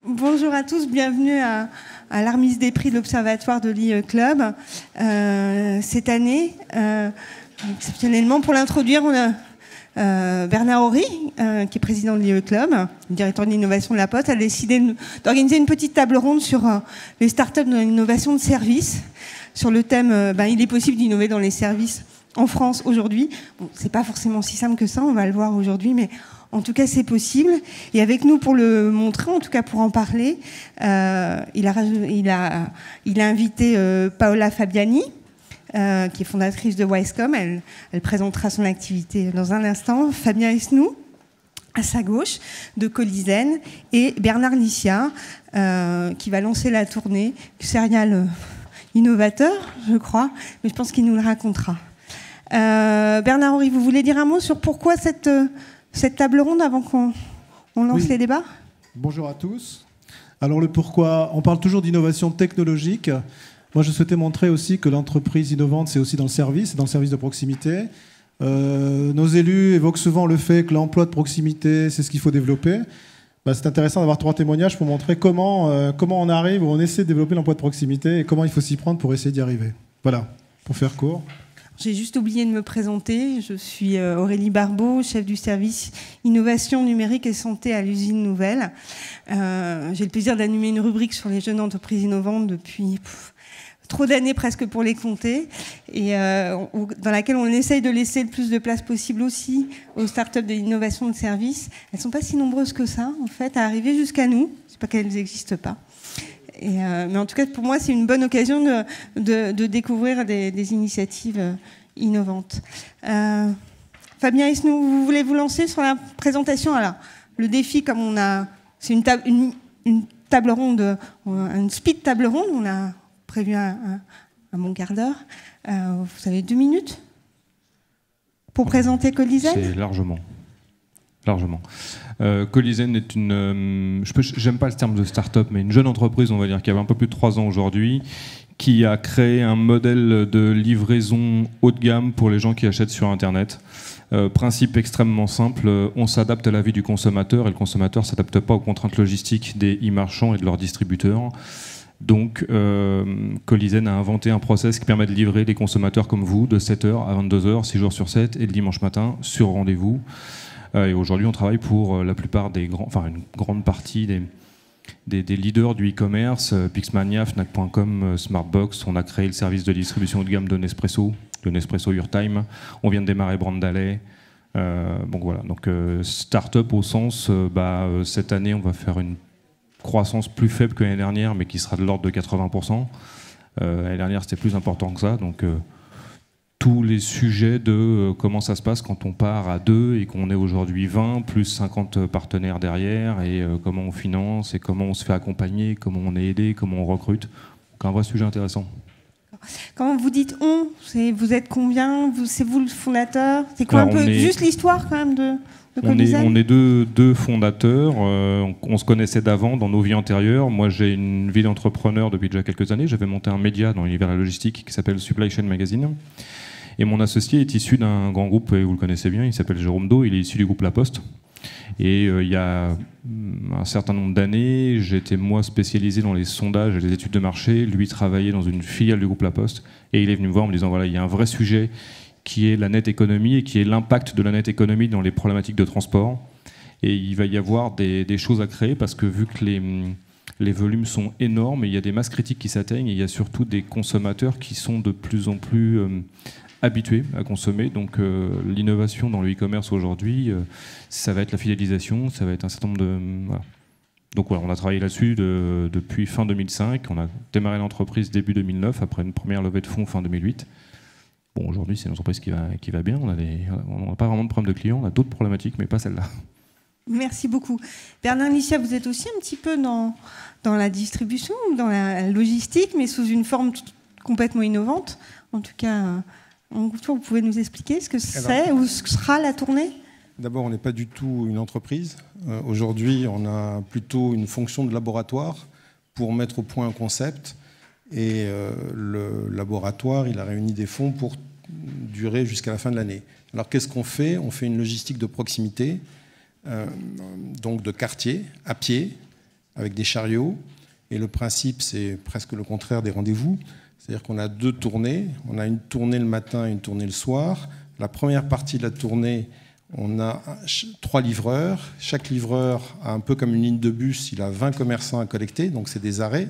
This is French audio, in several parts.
Bonjour à tous, bienvenue à la remise des prix de l'Observatoire de l'IE Club. Cette année, exceptionnellement, pour l'introduire, on a Bernard Horry, qui est président de l'IE Club, directeur de l'innovation de la Poste, a décidé d'organiser une petite table ronde sur les startups dans l'innovation de services, sur le thème il est possible d'innover dans les services en France aujourd'hui. Bon, c'est pas forcément si simple que ça, on va le voir aujourd'hui, mais en tout cas, c'est possible. Et avec nous pour le montrer, en tout cas pour en parler, il a invité Paola Fabiani, qui est fondatrice de Wisecom. Elle présentera son activité dans un instant. Fabien Esnou, à sa gauche, de Colizen, et Bernard Licia, qui va lancer la tournée, serial innovateur, je crois, mais je pense qu'il nous le racontera. Bernard Horry, vous voulez dire un mot sur pourquoi cette table ronde avant qu'on lance les débats? Bonjour à tous. Alors le pourquoi, on parle toujours d'innovation technologique. Moi je souhaitais montrer aussi que l'entreprise innovante c'est aussi dans le service de proximité. Nos élus évoquent souvent le fait que l'emploi de proximité c'est ce qu'il faut développer. C'est intéressant d'avoir 3 témoignages pour montrer comment on arrive, ou on essaie de développer l'emploi de proximité et comment il faut s'y prendre pour essayer d'y arriver. Voilà, pour faire court. J'ai juste oublié de me présenter. Je suis Aurélie Barbeau, chef du service innovation numérique et santé à l'usine Nouvelle. J'ai le plaisir d'animer une rubrique sur les jeunes entreprises innovantes depuis trop d'années presque pour les compter, et dans laquelle on essaye de laisser le plus de place possible aussi aux startups de l'innovation de service. Elles ne sont pas si nombreuses que ça, en fait, à arriver jusqu'à nous. C'est pas qu'elles n'existent pas. Mais en tout cas, pour moi, c'est une bonne occasion de découvrir des initiatives innovantes. Fabien Esnou, vous voulez vous lancer sur la présentation? Alors, le défi, comme on a... C'est une table ronde, une speed table ronde. On a prévu un bon quart d'heure. Vous avez 2 minutes pour présenter Colizen? C'est largement. Colizen est une, j'aime pas le terme de start-up, mais une jeune entreprise, on va dire, qui avait un peu plus de 3 ans aujourd'hui, qui a créé un modèle de livraison haut de gamme pour les gens qui achètent sur Internet. Principe extrêmement simple, on s'adapte à la vie du consommateur, et le consommateur ne s'adapte pas aux contraintes logistiques des e-marchands et de leurs distributeurs. Donc, Colizen a inventé un process qui permet de livrer les consommateurs comme vous de 7h à 22h, 6 jours sur 7, et le dimanche matin, sur rendez-vous. Et aujourd'hui, on travaille pour la plupart une grande partie des leaders du e-commerce, Pixmania, Fnac.com, Smartbox. On a créé le service de distribution haut de gamme de Nespresso, le Nespresso Your Time. On vient de démarrer Brandalay. Donc voilà. Donc start-up au sens, cette année, on va faire une croissance plus faible que l'année dernière, mais qui sera de l'ordre de 80%. L'année dernière, c'était plus important que ça. Donc tous les sujets de comment ça se passe quand on part à 2 et qu'on est aujourd'hui 20, plus 50 partenaires derrière, et comment on finance, et comment on se fait accompagner, comment on est aidé, comment on recrute. Donc un vrai sujet intéressant. Quand vous dites on, vous êtes combien? C'est vous le fondateur? C'est quoi juste l'histoire quand même de Colizen? On est deux fondateurs. On se connaissait d'avant dans nos vies antérieures. Moi, j'ai une vie d'entrepreneur depuis déjà quelques années. J'avais monté un média dans l'univers de la logistique qui s'appelle Supply Chain Magazine. Et mon associé est issu d'un grand groupe, et vous le connaissez bien, il s'appelle Jérôme Do, il est issu du groupe La Poste. Et il y a un certain nombre d'années, j'étais moi spécialisé dans les sondages et les études de marché, lui travaillait dans une filiale du groupe La Poste, et il est venu me voir en me disant, voilà, il y a un vrai sujet qui est la net économie, et qui est l'impact de la net économie dans les problématiques de transport. Et il va y avoir des choses à créer, parce que vu que les volumes sont énormes, et il y a des masses critiques qui s'atteignent, et il y a surtout des consommateurs qui sont de plus en plus habitués à consommer. Donc l'innovation dans le e-commerce aujourd'hui, ça va être la fidélisation, ça va être un certain nombre de... Voilà. Donc voilà, on a travaillé là-dessus depuis fin 2005, on a démarré l'entreprise début 2009, après une première levée de fonds fin 2008. Bon, aujourd'hui c'est une entreprise qui va bien, on n'a pas vraiment de problème de clients, on a d'autres problématiques, mais pas celle-là. Merci beaucoup. Bernard Licia, vous êtes aussi un petit peu dans la distribution, dans la logistique, mais sous une forme complètement innovante. En tout cas, vous pouvez nous expliquer ce que c'est ou ce que sera la tournée? D'abord, on n'est pas du tout une entreprise. Aujourd'hui, on a plutôt une fonction de laboratoire pour mettre au point un concept. Et le laboratoire, il a réuni des fonds pour durer jusqu'à la fin de l'année. Alors, qu'est-ce qu'on fait? On fait une logistique de proximité, donc de quartier, à pied, avec des chariots. Et le principe, c'est presque le contraire des rendez-vous. C'est-à-dire qu'on a 2 tournées. On a une tournée le matin et une tournée le soir. La première partie de la tournée, on a 3 livreurs. Chaque livreur a un peu comme une ligne de bus. Il a 20 commerçants à collecter, donc c'est des arrêts.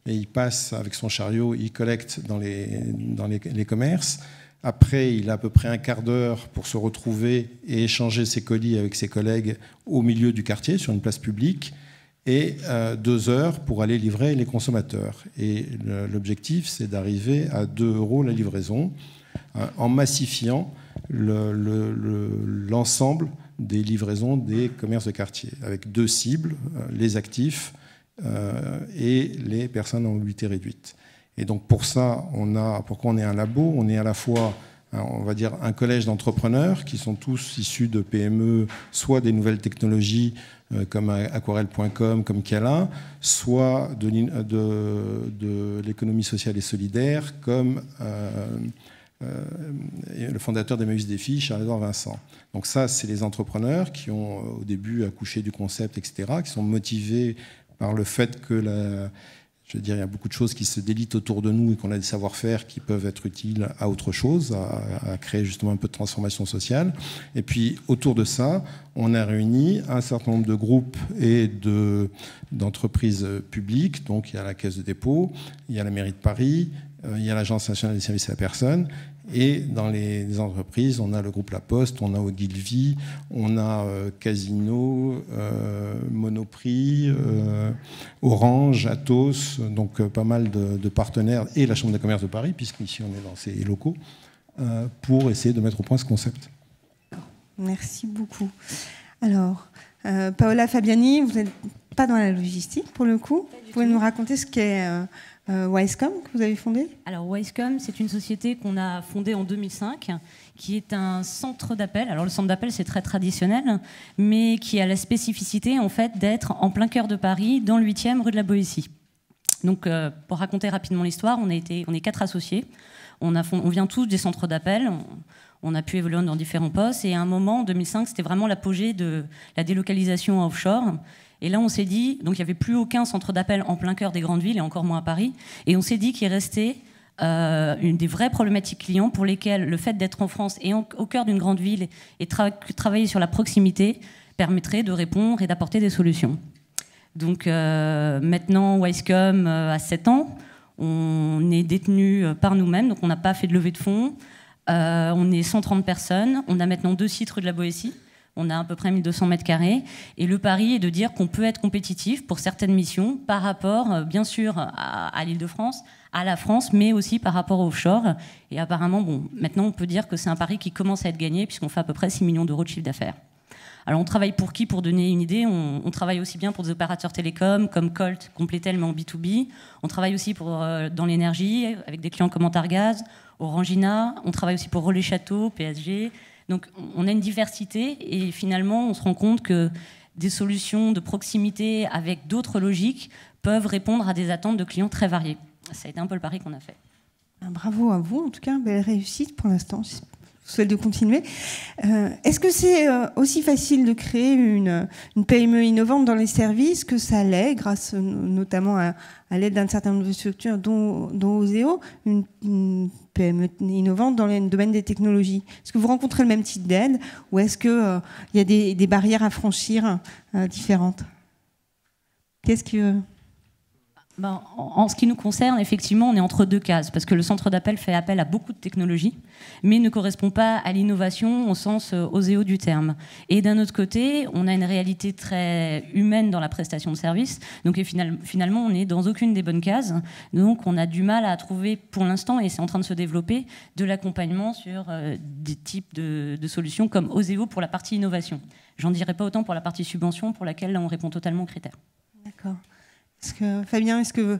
Et il passe avec son chariot, il collecte dans les commerces. Après, il a à peu près un quart d'heure pour se retrouver et échanger ses colis avec ses collègues au milieu du quartier, sur une place publique. Et 2 heures pour aller livrer les consommateurs. Et l'objectif, c'est d'arriver à 2 € la livraison, en massifiant l'ensemble des livraisons des commerces de quartier, avec 2 cibles, les actifs et les personnes en mobilité réduite. Et donc pour ça, pourquoi on est un labo? On est à la fois, on va dire, un collège d'entrepreneurs qui sont tous issus de PME, soit des nouvelles technologies comme Aquarelle.com, comme Kiala, soit de l'économie sociale et solidaire, comme le fondateur d'Emmaüs Défi, Charles-Édouard Vincent. Donc ça, c'est les entrepreneurs qui ont au début accouché du concept, etc., qui sont motivés par le fait que je veux dire, il y a beaucoup de choses qui se délitent autour de nous et qu'on a des savoir-faire qui peuvent être utiles à autre chose, à créer justement un peu de transformation sociale. Et puis, autour de ça, on a réuni un certain nombre de groupes et d'entreprises publiques. Donc, il y a la Caisse de dépôt, il y a la mairie de Paris, il y a l'Agence nationale des services à la personne. Et dans les entreprises, on a le groupe La Poste, on a Ogilvy, on a Casino, Monoprix, Orange, Atos, donc pas mal de partenaires, et la Chambre de commerce de Paris, puisqu'ici on est dans ces locaux, pour essayer de mettre au point ce concept. Merci beaucoup. Alors, Paola Fabiani, vous n'êtes pas dans la logistique pour le coup. Vous pouvez nous raconter ce qu'est Wisecom, que vous avez fondé? Alors Wisecom, c'est une société qu'on a fondée en 2005, qui est un centre d'appel. Alors le centre d'appel, c'est très traditionnel, mais qui a la spécificité en fait d'être en plein cœur de Paris, dans le 8e rue de la Boétie. Donc pour raconter rapidement l'histoire, on est 4 associés. On vient tous des centres d'appel. On a pu évoluer dans différents postes. Et à un moment, en 2005, c'était vraiment l'apogée de la délocalisation offshore. Et là, on s'est dit, donc il n'y avait plus aucun centre d'appel en plein cœur des grandes villes, et encore moins à Paris. Et on s'est dit qu'il restait une des vraies problématiques clients pour lesquelles le fait d'être en France et au cœur d'une grande ville et travailler sur la proximité permettrait de répondre et d'apporter des solutions. Donc maintenant, Wisecom a 7 ans. On est détenu par nous-mêmes, donc on n'a pas fait de levée de fonds. On est 130 personnes. On a maintenant 2 sites rue de la Boétie. On a à peu près 1200 mètres carrés. Et le pari est de dire qu'on peut être compétitif pour certaines missions par rapport, bien sûr, à l'Île-de-France, à la France, mais aussi par rapport au offshore. Et apparemment, maintenant, on peut dire que c'est un pari qui commence à être gagné, puisqu'on fait à peu près 6 millions d'euros de chiffre d'affaires. Alors, on travaille pour qui? Pour donner une idée, on travaille aussi bien pour des opérateurs télécoms, comme Colt, Complétel, mais en B2B. On travaille aussi dans l'énergie, avec des clients comme Antargaz, Orangina. On travaille aussi pour Relais Château, PSG. Donc on a une diversité et finalement on se rend compte que des solutions de proximité avec d'autres logiques peuvent répondre à des attentes de clients très variés. Ça a été un peu le pari qu'on a fait. Bravo à vous, en tout cas, belle réussite pour l'instant. Je vous souhaite de continuer. Est-ce que c'est aussi facile de créer une PME innovante dans les services que ça l'est, grâce notamment à l'aide d'un certain nombre de structures, dont Oseo, une PME innovante dans le domaine des technologies? Est-ce que vous rencontrez le même type d'aide ou est-ce qu'il y a des barrières à franchir différentes? Qu'est-ce que... En ce qui nous concerne, effectivement, on est entre 2 cases, parce que le centre d'appel fait appel à beaucoup de technologies, mais ne correspond pas à l'innovation au sens Oseo du terme. Et d'un autre côté, on a une réalité très humaine dans la prestation de services, donc finalement, on n'est dans aucune des bonnes cases, donc on a du mal à trouver, pour l'instant, et c'est en train de se développer, de l'accompagnement sur des types de solutions comme Oseo pour la partie innovation. J'en dirai pas autant pour la partie subvention, pour laquelle là, on répond totalement aux critères. D'accord. Fabien, est-ce que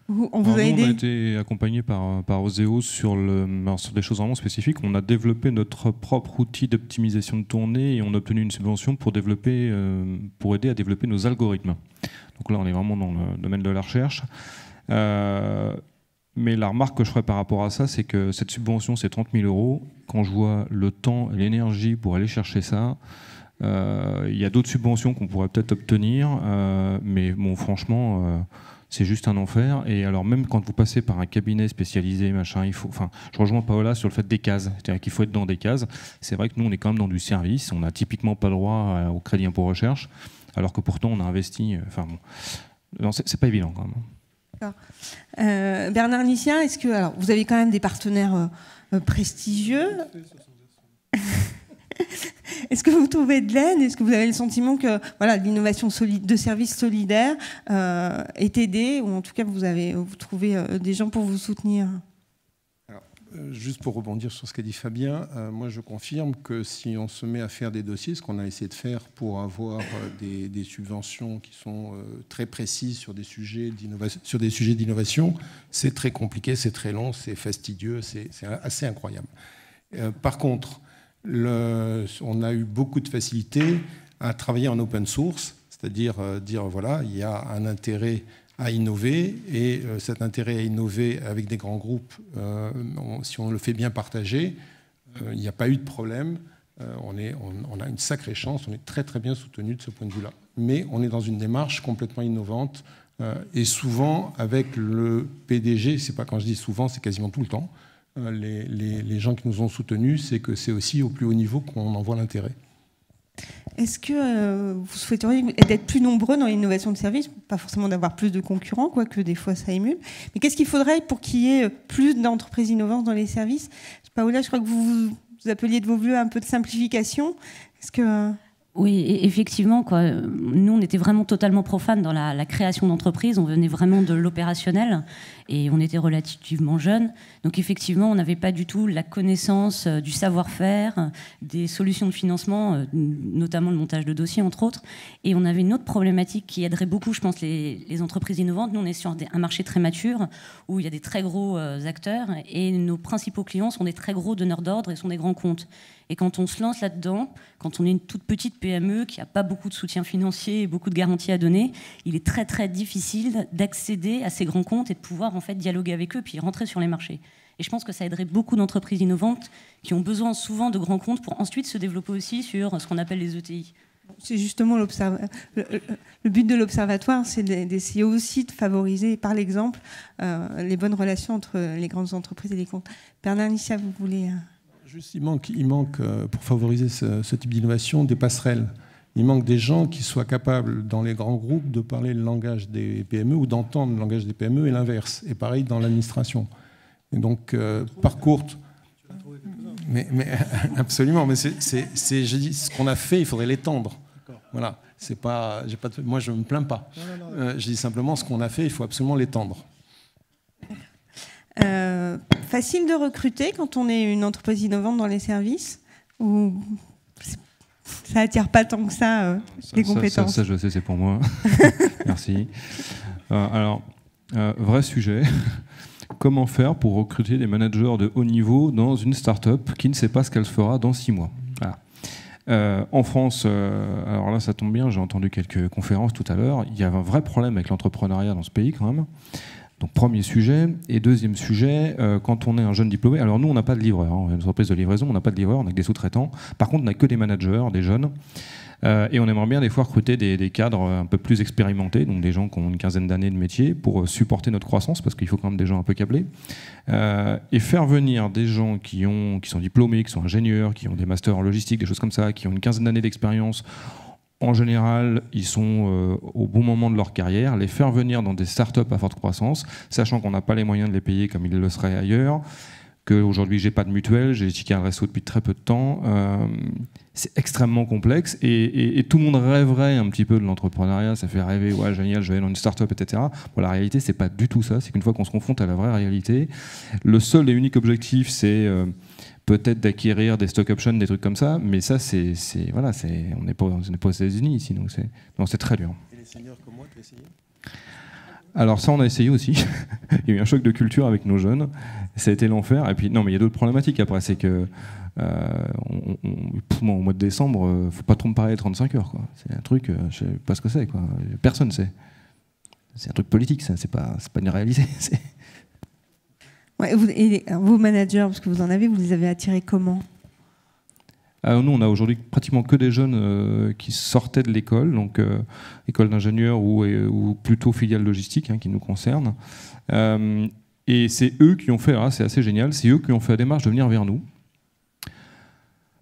on vous a aidé? On a été accompagné par Oseo sur des choses vraiment spécifiques. On a développé notre propre outil d'optimisation de tournée et on a obtenu une subvention pour aider à développer nos algorithmes. Donc là, on est vraiment dans le domaine de la recherche. Mais la remarque que je ferai par rapport à ça, c'est que cette subvention, c'est 30 000 €. Quand je vois le temps et l'énergie pour aller chercher ça, Il y a d'autres subventions qu'on pourrait peut-être obtenir, mais bon, franchement, c'est juste un enfer. Et alors même quand vous passez par un cabinet spécialisé, machin, je rejoins Paola sur le fait des cases, c'est-à-dire qu'il faut être dans des cases. C'est vrai que nous, on est quand même dans du service, on n'a typiquement pas le droit au crédit impôt recherche, alors que pourtant on a investi. Enfin bon, non, c'est pas évident quand même. Bernard Nicien, est-ce que alors vous avez quand même des partenaires prestigieux? Est-ce que vous trouvez de l'aide? Est-ce que vous avez le sentiment que voilà, l'innovation de services solidaires est aidée, ou en tout cas vous trouvez des gens pour vous soutenir? Alors, juste pour rebondir sur ce qu'a dit Fabien, moi je confirme que si on se met à faire des dossiers, ce qu'on a essayé de faire pour avoir des subventions qui sont très précises sur des sujets d'innovation, c'est très compliqué, c'est très long, c'est fastidieux, c'est assez incroyable. Par contre, on a eu beaucoup de facilité à travailler en open source, c'est-à-dire dire voilà, il y a un intérêt à innover, et cet intérêt à innover avec des grands groupes, si on le fait bien partager, il n'y a pas eu de problème. On a une sacrée chance, on est très très bien soutenu de ce point de vue-là. Mais on est dans une démarche complètement innovante, et souvent avec le PDG, c'est pas quand je dis souvent, c'est quasiment tout le temps. Les gens qui nous ont soutenus, c'est que c'est aussi au plus haut niveau qu'on en voit l'intérêt. Est-ce que vous souhaiteriez d'être plus nombreux dans l'innovation de service? Pas forcément d'avoir plus de concurrents, quoique des fois ça émule. Mais qu'est-ce qu'il faudrait pour qu'il y ait plus d'entreprises innovantes dans les services? Paola, je crois que vous appeliez de vos voeux un peu de simplification. Est-ce que... Oui, effectivement, quoi. Nous, on était vraiment totalement profanes dans la création d'entreprises. On venait vraiment de l'opérationnel et on était relativement jeunes. Donc, effectivement, on n'avait pas du tout la connaissance du savoir-faire, des solutions de financement, notamment le montage de dossiers, entre autres. Et on avait une autre problématique qui aiderait beaucoup, je pense, les entreprises innovantes. Nous, on est sur un marché très mature où il y a des très gros acteurs et nos principaux clients sont des très gros donneurs d'ordre et sont des grands comptes. Et quand on se lance là-dedans, quand on est une toute petite PME qui n'a pas beaucoup de soutien financier et beaucoup de garanties à donner, il est très très difficile d'accéder à ces grands comptes et de pouvoir en fait dialoguer avec eux puis rentrer sur les marchés. Et je pense que ça aiderait beaucoup d'entreprises innovantes qui ont besoin souvent de grands comptes pour ensuite se développer aussi sur ce qu'on appelle les ETI. C'est justement le but de l'Observatoire, c'est d'essayer aussi de favoriser par l'exemple les bonnes relations entre les grandes entreprises et les comptes. Bernard Nicien, vous voulez... Juste, il manque pour favoriser ce type d'innovation, des passerelles. Il manque des gens qui soient capables, dans les grands groupes, de parler le langage des PME ou d'entendre le langage des PME et l'inverse. Et pareil dans l'administration. Et donc, par courte... Mais absolument, mais je dis, ce qu'on a fait, il faudrait l'étendre. Voilà. C'est pas, moi, je ne me plains pas. Non. Je dis simplement, ce qu'on a fait, il faut absolument l'étendre. Facile de recruter quand on est une entreprise innovante dans les services, ou ça attire pas tant que ça, les compétences? Ça, je sais, c'est pour moi. Merci. Alors, vrai sujet. Comment faire pour recruter des managers de haut niveau dans une start-up qui ne sait pas ce qu'elle fera dans 6 mois? Voilà. En France, alors là, ça tombe bien, j'ai entendu quelques conférences tout à l'heure. Il y a un vrai problème avec l'entrepreneuriat dans ce pays, quand même. Donc, premier sujet. Et deuxième sujet, quand on est un jeune diplômé, alors nous, on n'a pas de livreur, hein, on est une entreprise de livraison, on n'a pas de livreur, on a que des sous-traitants. Par contre, on n'a que des managers, des jeunes. Et on aimerait bien des fois recruter des cadres un peu plus expérimentés, donc des gens qui ont une quinzaine d'années de métier, pour supporter notre croissance, parce qu'il faut quand même des gens un peu câblés. Et faire venir des gens qui sont diplômés, qui sont ingénieurs, qui ont des masters en logistique, des choses comme ça, qui ont une quinzaine d'années d'expérience. En général, ils sont au bon moment de leur carrière, les faire venir dans des startups à forte croissance, sachant qu'on n'a pas les moyens de les payer comme ils le seraient ailleurs, qu'aujourd'hui j'ai pas de mutuelle, j'ai ticket un resto depuis très peu de temps. C'est extrêmement complexe et tout le monde rêverait un petit peu de l'entrepreneuriat, ça fait rêver, ouais génial, je vais aller dans une start-up, etc. Bon, la réalité, c'est pas du tout ça, c'est qu'une fois qu'on se confronte à la vraie réalité, le seul et unique objectif, c'est peut-être d'acquérir des stock options, des trucs comme ça, mais ça, voilà, on n'est pas aux États-Unis ici, donc c'est très dur. Et les seniors comme moi, tu as essayé? Alors ça, on a essayé aussi. Il y a eu un choc de culture avec nos jeunes. Ça a été l'enfer. Et puis, non, mais il y a d'autres problématiques après. C'est que au mois de décembre, faut pas trop me parler des 35 heures. Quoi. C'est un truc, je sais pas ce que c'est. Quoi. Personne sait. C'est un truc politique, ça. C'est pas une réalité. Ouais, et vos managers, parce que vous en avez, vous les avez attirés comment? Nous, on a aujourd'hui pratiquement que des jeunes qui sortaient de l'école, donc école d'ingénieur ou plutôt filiale logistique, qui nous concerne. Et c'est eux qui ont fait, c'est assez génial, c'est eux qui ont fait la démarche de venir vers nous.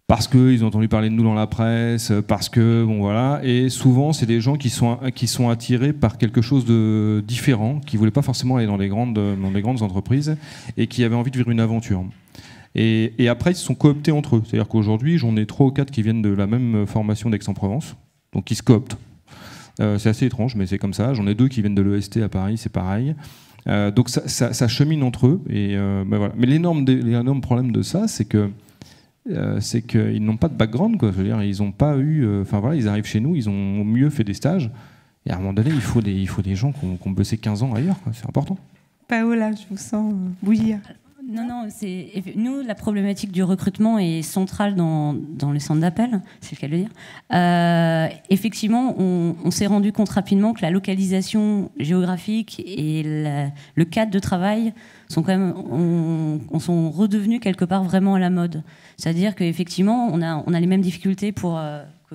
Parce qu'ils ont entendu parler de nous dans la presse, parce que, bon voilà, et souvent c'est des gens qui sont attirés par quelque chose de différent, qui ne voulaient pas forcément aller dans les grandes entreprises, et qui avaient envie de vivre une aventure. Et après, ils se sont cooptés entre eux. C'est-à-dire qu'aujourd'hui, j'en ai 3 ou 4 qui viennent de la même formation d'Aix-en-Provence, donc ils se cooptent. C'est assez étrange, mais c'est comme ça. J'en ai 2 qui viennent de l'EST à Paris, c'est pareil. Donc ça chemine entre eux. Et, voilà. Mais l'énorme problème de ça, c'est qu'ils n'ont pas de background, quoi. Je veux dire, ils n'ont pas eu. Voilà, ils arrivent chez nous, ils ont au mieux fait des stages. Et à un moment donné, il faut des gens qui ont bossé 15 ans ailleurs, quoi. C'est important. Paola, je vous sens bouillir. Non, nous, la problématique du recrutement est centrale dans les centres d'appel, c'est le cas de le dire. Effectivement, on s'est rendu compte rapidement que la localisation géographique et le cadre de travail sont quand même, sont redevenus quelque part vraiment à la mode. C'est-à-dire qu'effectivement, on a les mêmes difficultés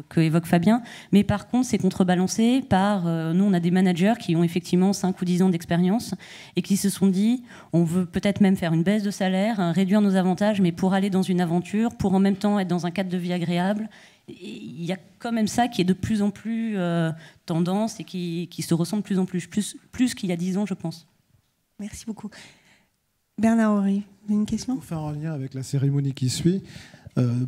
que évoque Fabien, mais par contre c'est contrebalancé par nous on a des managers qui ont effectivement 5 ou 10 ans d'expérience et qui se sont dit on veut peut-être même faire une baisse de salaire, réduire nos avantages, mais pour aller dans une aventure, pour en même temps être dans un cadre de vie agréable. Il y a quand même ça qui est de plus en plus tendance et qui se ressent de plus en plus qu'il y a 10 ans, je pense. Merci beaucoup. Bernard Horry, vous avez une question ? Pour faire un lien avec la cérémonie qui suit,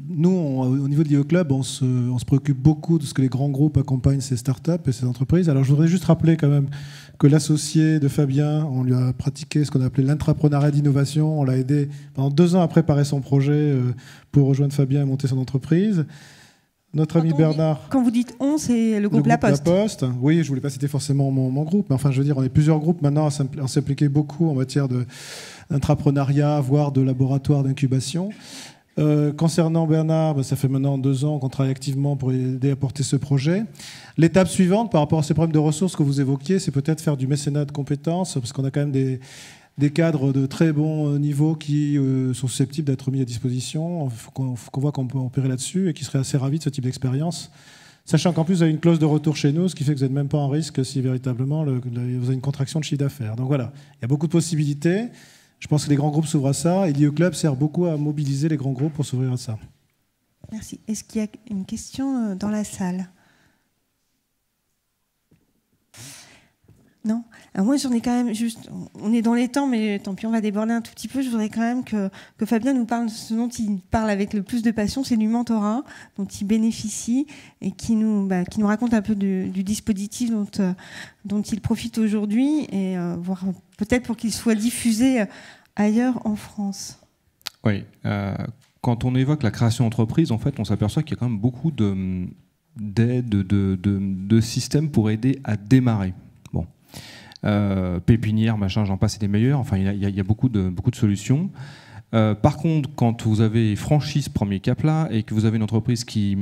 nous, au niveau de l'IE Club, on se préoccupe beaucoup de ce que les grands groupes accompagnent ces startups et ces entreprises. Alors, je voudrais juste rappeler quand même que l'associé de Fabien, on lui a pratiqué ce qu'on appelait l'intrapreneuriat d'innovation. On l'a aidé pendant 2 ans à préparer son projet pour rejoindre Fabien et monter son entreprise. Notre ami Bernard... Quand vous dites on, c'est le groupe La Poste. La Poste. Oui, je ne voulais pas citer forcément mon groupe, mais enfin, je veux dire, on est plusieurs groupes maintenant à s'impliquer beaucoup en matière d'intrapreneuriat, voire de laboratoire d'incubation. Concernant Bernard, ça fait maintenant 2 ans qu'on travaille activement pour aider à porter ce projet. L'étape suivante, par rapport à ces problèmes de ressources que vous évoquiez, c'est peut-être faire du mécénat de compétences, parce qu'on a quand même des cadres de très bon niveau qui sont susceptibles d'être mis à disposition. Il faut qu'on voit qu'on peut opérer là-dessus et qui seraient assez ravis de ce type d'expérience. Sachant qu'en plus, vous avez une clause de retour chez nous, ce qui fait que vous n'êtes même pas en risque si véritablement vous avez une contraction de chiffre d'affaires. Donc voilà, il y a beaucoup de possibilités. Je pense que les grands groupes s'ouvrent à ça et l'IE Club sert beaucoup à mobiliser les grands groupes pour s'ouvrir à ça. Merci. Est-ce qu'il y a une question dans la salle ? Non ? Alors moi, j'en ai quand même juste... On est dans les temps, mais tant pis, on va déborder un tout petit peu. Je voudrais quand même que Fabien nous parle de ce dont il parle avec le plus de passion, c'est du mentorat dont il bénéficie et qui nous raconte un peu du dispositif dont il profite aujourd'hui et voire peut-être pour qu'il soit diffusé ailleurs en France. Oui. Quand on évoque la création d'entreprise, en fait, on s'aperçoit qu'il y a quand même beaucoup d'aides, de systèmes pour aider à démarrer. Bon. Pépinière, machin, j'en passe, c'est des meilleurs. Enfin, il y a beaucoup de solutions. Par contre, quand vous avez franchi ce premier cap-là et que vous avez une entreprise qui,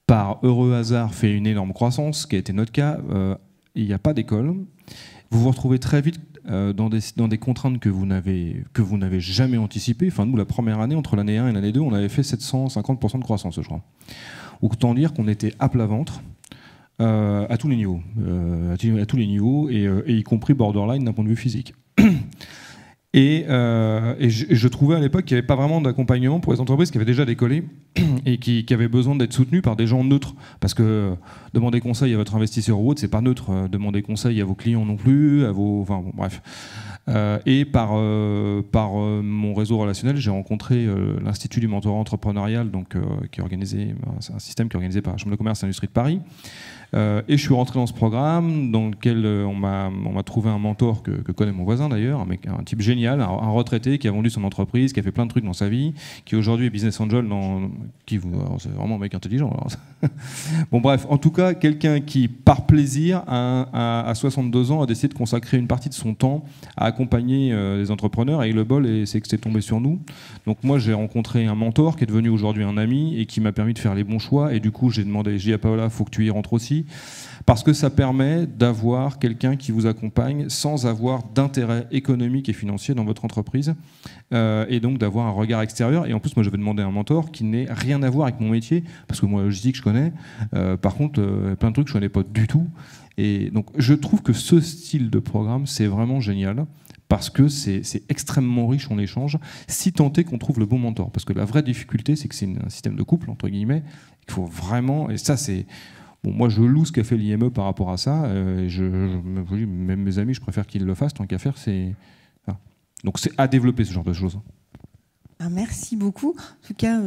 par heureux hasard, fait une énorme croissance, ce qui a été notre cas, il n'y a pas d'école. Vous vous retrouvez très vite dans des contraintes que vous n'avez jamais anticipées. Enfin, nous, la première année, entre l'année 1 et l'année 2, on avait fait 750% de croissance, je crois. Autant dire qu'on était à plat ventre. À tous les niveaux, et y compris borderline d'un point de vue physique. Et je trouvais à l'époque qu'il n'y avait pas vraiment d'accompagnement pour les entreprises qui avaient déjà décollé et qui avaient besoin d'être soutenues par des gens neutres. Parce que demander conseil à votre investisseur ou autre, c'est pas neutre. Demander conseil à vos clients non plus, enfin bon, bref. Et par mon réseau relationnel, j'ai rencontré l'Institut du mentorat entrepreneurial, qui est organisé, c'est un système qui est organisé par la Chambre de commerce et d'industrie de Paris. Et je suis rentré dans ce programme dans lequel on m'a trouvé un mentor que connaît mon voisin d'ailleurs, un type génial, un retraité qui a vendu son entreprise, qui a fait plein de trucs dans sa vie, qui aujourd'hui est business angel, c'est vraiment un mec intelligent. Alors. Bon bref, en tout cas, quelqu'un qui, par plaisir, à 62 ans, a décidé de consacrer une partie de son temps à accompagner les entrepreneurs. Et le bol, c'est que c'est tombé sur nous. Donc moi, j'ai rencontré un mentor qui est devenu aujourd'hui un ami et qui m'a permis de faire les bons choix. Et du coup, j'ai dit à Paola, faut que tu y rentres aussi. aussi, parce que ça permet d'avoir quelqu'un qui vous accompagne sans avoir d'intérêt économique et financier dans votre entreprise, et donc d'avoir un regard extérieur. Et en plus, moi, je vais demander un mentor qui n'ait rien à voir avec mon métier, parce que moi, la logistique, je connais. Par contre, plein de trucs, je connais pas du tout. Et donc, je trouve que ce style de programme, c'est vraiment génial, parce que c'est extrêmement riche en échanges, si tant est qu'on trouve le bon mentor. Parce que la vraie difficulté, c'est que c'est un système de couple, entre guillemets. Il faut vraiment... Et ça, c'est... Bon, moi, je loue ce qu'a fait l'IME par rapport à ça. Même mes amis, je préfère qu'ils le fassent. Tant qu'à faire, c'est... Voilà. Donc, c'est à développer, ce genre de choses. Merci beaucoup. En tout cas,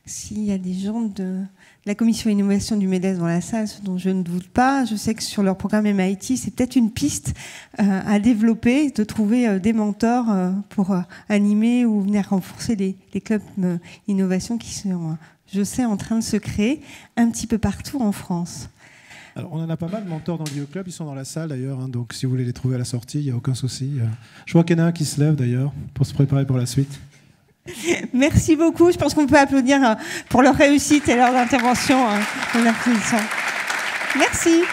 s'il y a des gens de la commission innovation du MEDES dans la salle, ce dont je ne doute pas, je sais que sur leur programme MIT, c'est peut-être une piste à développer, de trouver des mentors pour animer ou venir renforcer les clubs innovation qui sont, je sais, en train de se créer un petit peu partout en France. Alors, on en a pas mal de mentors dans l'IE Club, ils sont dans la salle d'ailleurs, hein, donc si vous voulez les trouver à la sortie, il n'y a aucun souci. Je vois qu'il y en a un qui se lève d'ailleurs pour se préparer pour la suite. Merci beaucoup. Je pense qu'on peut applaudir pour leur réussite et leur intervention. Merci.